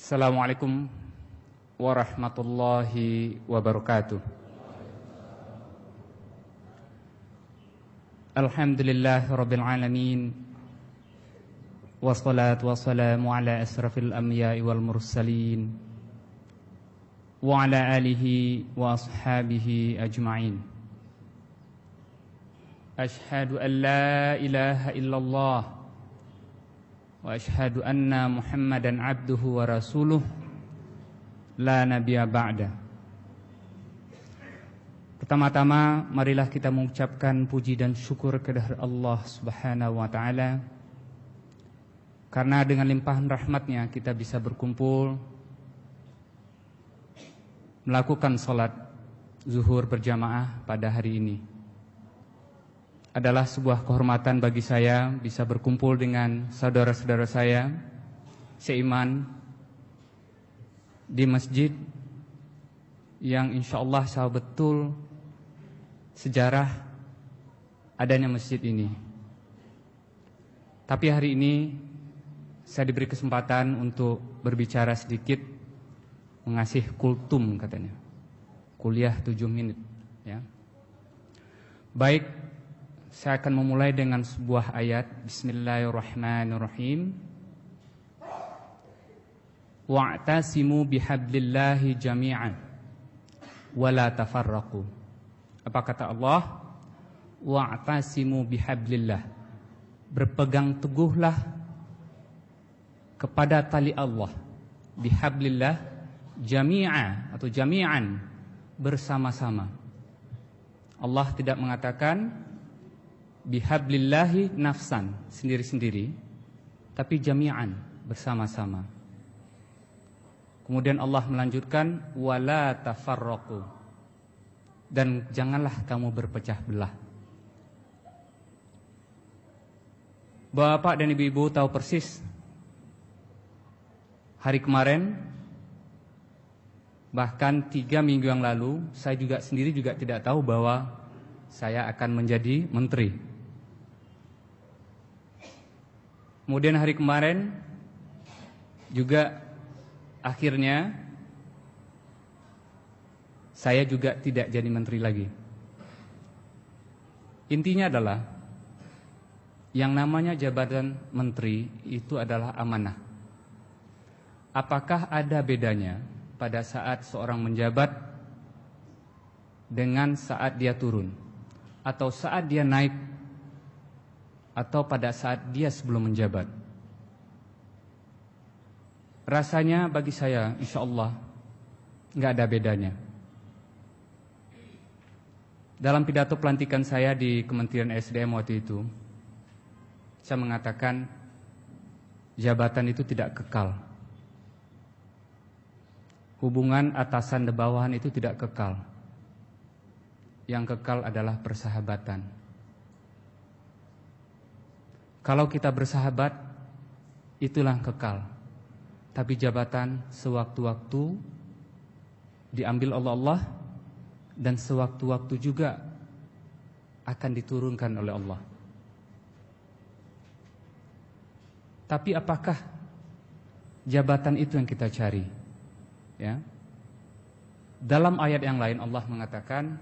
Assalamualaikum warahmatullahi wabarakatuh. Alhamdulillahi rabbil alamin. Wassalatu wassalamu ala asrafil anbiya'i wal mursalin wa ala alihi wa ashabihi ajma'in. Ashhadu an la ilaha illallah wa ashhadu anna Muhammadan abduhu wa rasuluh la nabiyya ba'da. Pertama-tama marilah kita mengucapkan puji dan syukur kehadirat Allah Subhanahu wa taala, karena dengan limpahan rahmatnya kita bisa berkumpul melakukan salat zuhur berjamaah pada hari ini. Adalah sebuah kehormatan bagi saya bisa berkumpul dengan saudara-saudara saya seiman di masjid yang insyaallah saya betul sejarah adanya masjid ini. Tapi hari ini saya diberi kesempatan untuk berbicara sedikit, mengasih kultum katanya, kuliah 7 menit ya. Baik, saya akan memulai dengan sebuah ayat. Bismillahirrahmanirrahim. Wa'tasimu bihablillahi jami'an wa la tafarraqu. Apa kata Allah? Wa'tasimu bihablillah. Berpegang teguhlah kepada tali Allah. Bihablillah jami'a atau jami'an, bersama-sama. Allah tidak mengatakan bihablillahi nafsan, sendiri-sendiri, tapi jami'an, bersama-sama. Kemudian Allah melanjutkan wala tafarraqu, dan janganlah kamu berpecah belah. Bapak dan ibu-ibu tahu persis, hari kemarin, bahkan 3 minggu yang lalu, saya juga sendiri juga tidak tahu bahwa saya akan menjadi menteri. Kemudian hari kemarin juga akhirnya saya juga tidak jadi menteri lagi. Intinya adalah yang namanya jabatan menteri itu adalah amanah. Apakah ada bedanya pada saat seorang menjabat dengan saat dia turun, atau saat dia naik, atau pada saat dia sebelum menjabat? Rasanya bagi saya insyaallah enggak ada bedanya. Dalam pidato pelantikan saya di Kementerian SDM waktu itu, saya mengatakan jabatan itu tidak kekal. Hubungan atasan dan bawahan itu tidak kekal. Yang kekal adalah persahabatan. Kalau kita bersahabat, itulah kekal. Tapi jabatan sewaktu-waktu diambil oleh Allah, dan sewaktu-waktu juga akan diturunkan oleh Allah. Tapi apakah jabatan itu yang kita cari? Ya. Dalam ayat yang lain Allah mengatakan,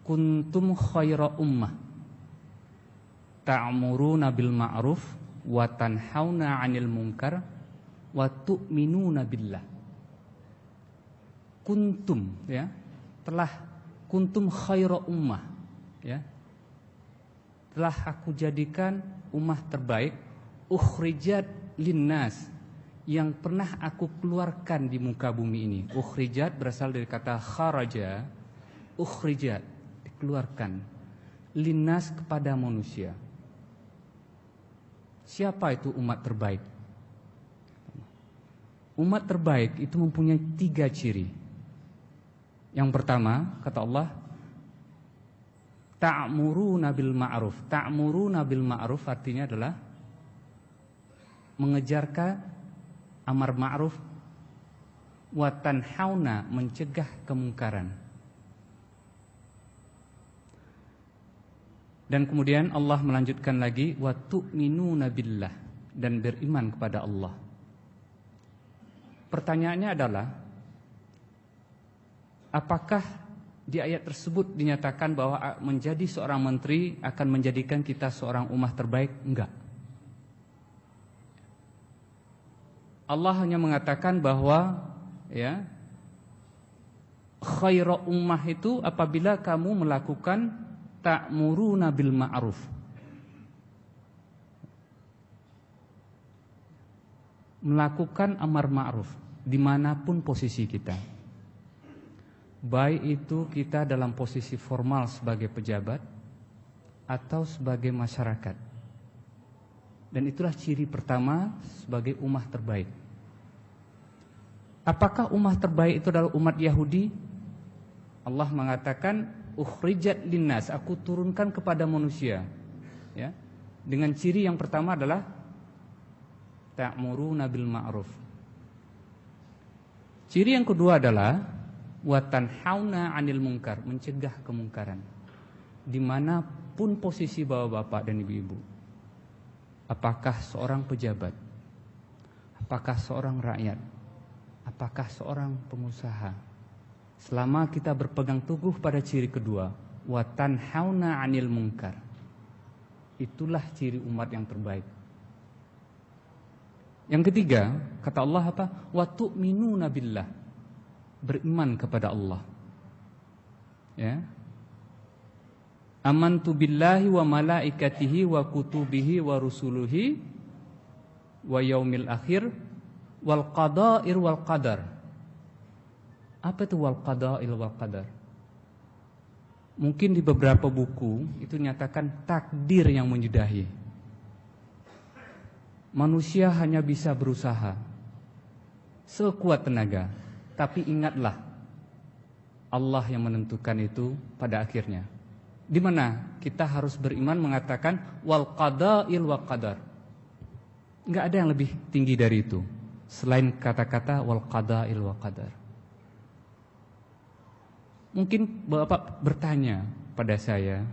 kuntum khaira ummah ta'muruna bil ma'ruf wa tanhauna 'anil munkar wa tu'minuna billah. Kuntum, ya, telah kuntum khaira ummah, ya, telah aku jadikan ummah terbaik, ukhrijat linnas, yang pernah aku keluarkan di muka bumi ini. Ukhrijat berasal dari kata kharaja, ukhrijat, dikeluarkan, linnas, kepada manusia. Siapa itu umat terbaik? Umat terbaik itu mempunyai 3 ciri. Yang pertama, kata Allah, ta'muruna bil ma'ruf. Ta'muruna bil ma'ruf artinya adalah mengejarkan amar ma'ruf, wa tanhauna, mencegah kemungkaran. Dan kemudian Allah melanjutkan lagi, wa tu'minuna billah, dan beriman kepada Allah. pertanyaannya adalah, apakah di ayat tersebut dinyatakan bahwa menjadi seorang menteri akan menjadikan kita seorang umat terbaik? Enggak. Allah hanya mengatakan bahwa ya, khairu ummah itu apabila kamu melakukan ta'muruna bil ma'ruf. Melakukan amar ma'ruf dimanapun posisi kita. Baik itu kita dalam posisi formal sebagai pejabat atau sebagai masyarakat. Dan itulah ciri pertama sebagai umat terbaik. Apakah umat terbaik itu adalah umat Yahudi? Allah mengatakan, ukhrijat linnas, aku turunkan kepada manusia. Ya. Dengan ciri yang pertama adalah ta'muruna bil ma'ruf. Ciri yang kedua adalah wa tanhauna 'anil munkar, mencegah kemungkaran. Dimanapun posisi bapak-bapak dan ibu-ibu. Apakah seorang pejabat, apakah seorang rakyat, apakah seorang pengusaha, selama kita berpegang teguh pada ciri kedua, wa tanhauna 'anil munkar, itulah ciri umat yang terbaik. Yang ketiga, kata Allah apa? Wa tu'minuna billah, beriman kepada Allah. Ya. Amantu billahi wa malaikatihi wa kutubihi wa rusuluhi wa yaumil akhir wal qada'ir wal qadar. Apa itu wal qada'il wal qadar? Mungkin di beberapa buku itu nyatakan takdir yang menyudahi. Manusia hanya bisa berusaha sekuat tenaga. Tapi ingatlah, Allah yang menentukan itu pada akhirnya. Di mana kita harus beriman mengatakan wal qada'il wa qadar. Enggak ada yang lebih tinggi dari itu selain kata-kata wal qada'il wa qadar. Mungkin Bapak bertanya pada saya,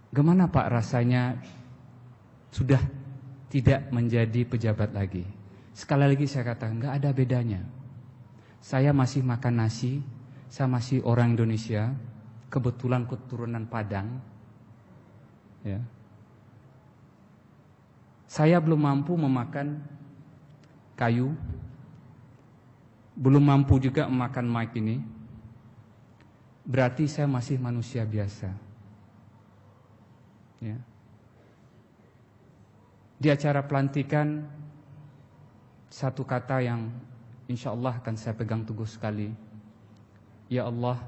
gimana Pak rasanya sudah tidak menjadi pejabat lagi? Sekali lagi saya katakan, enggak ada bedanya. Saya masih makan nasi, saya masih orang Indonesia, kebetulan keturunan Padang. Ya. Saya belum mampu memakan kayu, belum mampu juga memakan mic ini. Berarti saya masih manusia biasa. Ya. Di acara pelantikan, satu kata yang insya Allah akan saya pegang teguh sekali. Ya Allah,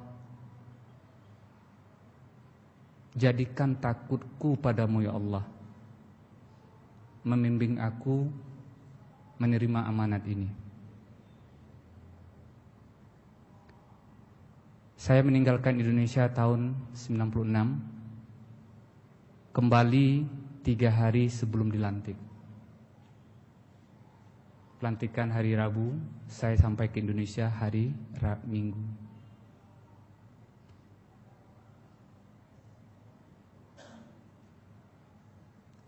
jadikan takutku padamu ya Allah, membimbing aku menerima amanat ini. Saya meninggalkan Indonesia tahun 96, kembali 3 hari sebelum dilantik. Pelantikan hari Rabu, saya sampai ke Indonesia hari Minggu.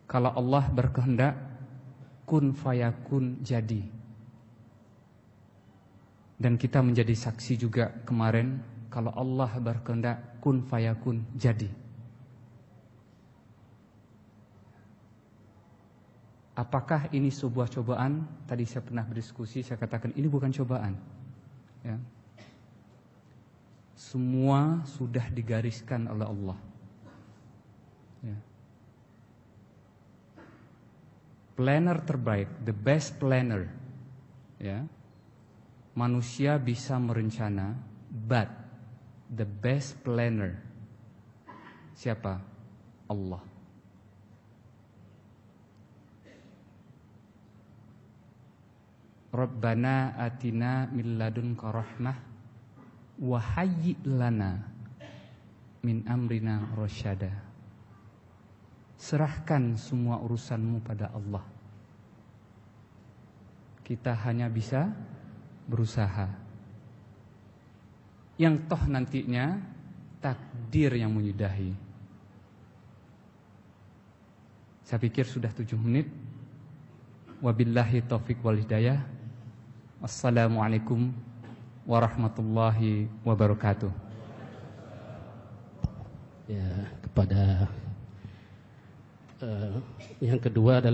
Kalau Allah berkehendak, kun fayakun, jadi. Dan kita menjadi saksi juga kemarin, kalau Allah berkehendak, kun fayakun, jadi. Apakah ini sebuah cobaan? Tadi saya pernah berdiskusi, saya katakan ini bukan cobaan. Ya. Semua sudah digariskan oleh Allah. Ya. Planner terbaik, the best planner. Ya. Manusia bisa merencana, but the best planner siapa? Allah. Rabbana atina min ladunka rahmah wa hayyi' lana min amrina rasyada. Serahkan semua urusanmu pada Allah. Kita hanya bisa berusaha. Yang toh nantinya takdir yang menyudahi. Saya pikir sudah 7 menit. Wabillahi taufiq wal hidayah. Assalamualaikum warahmatullahi wabarakatuh. Ya, kepada yang kedua adalah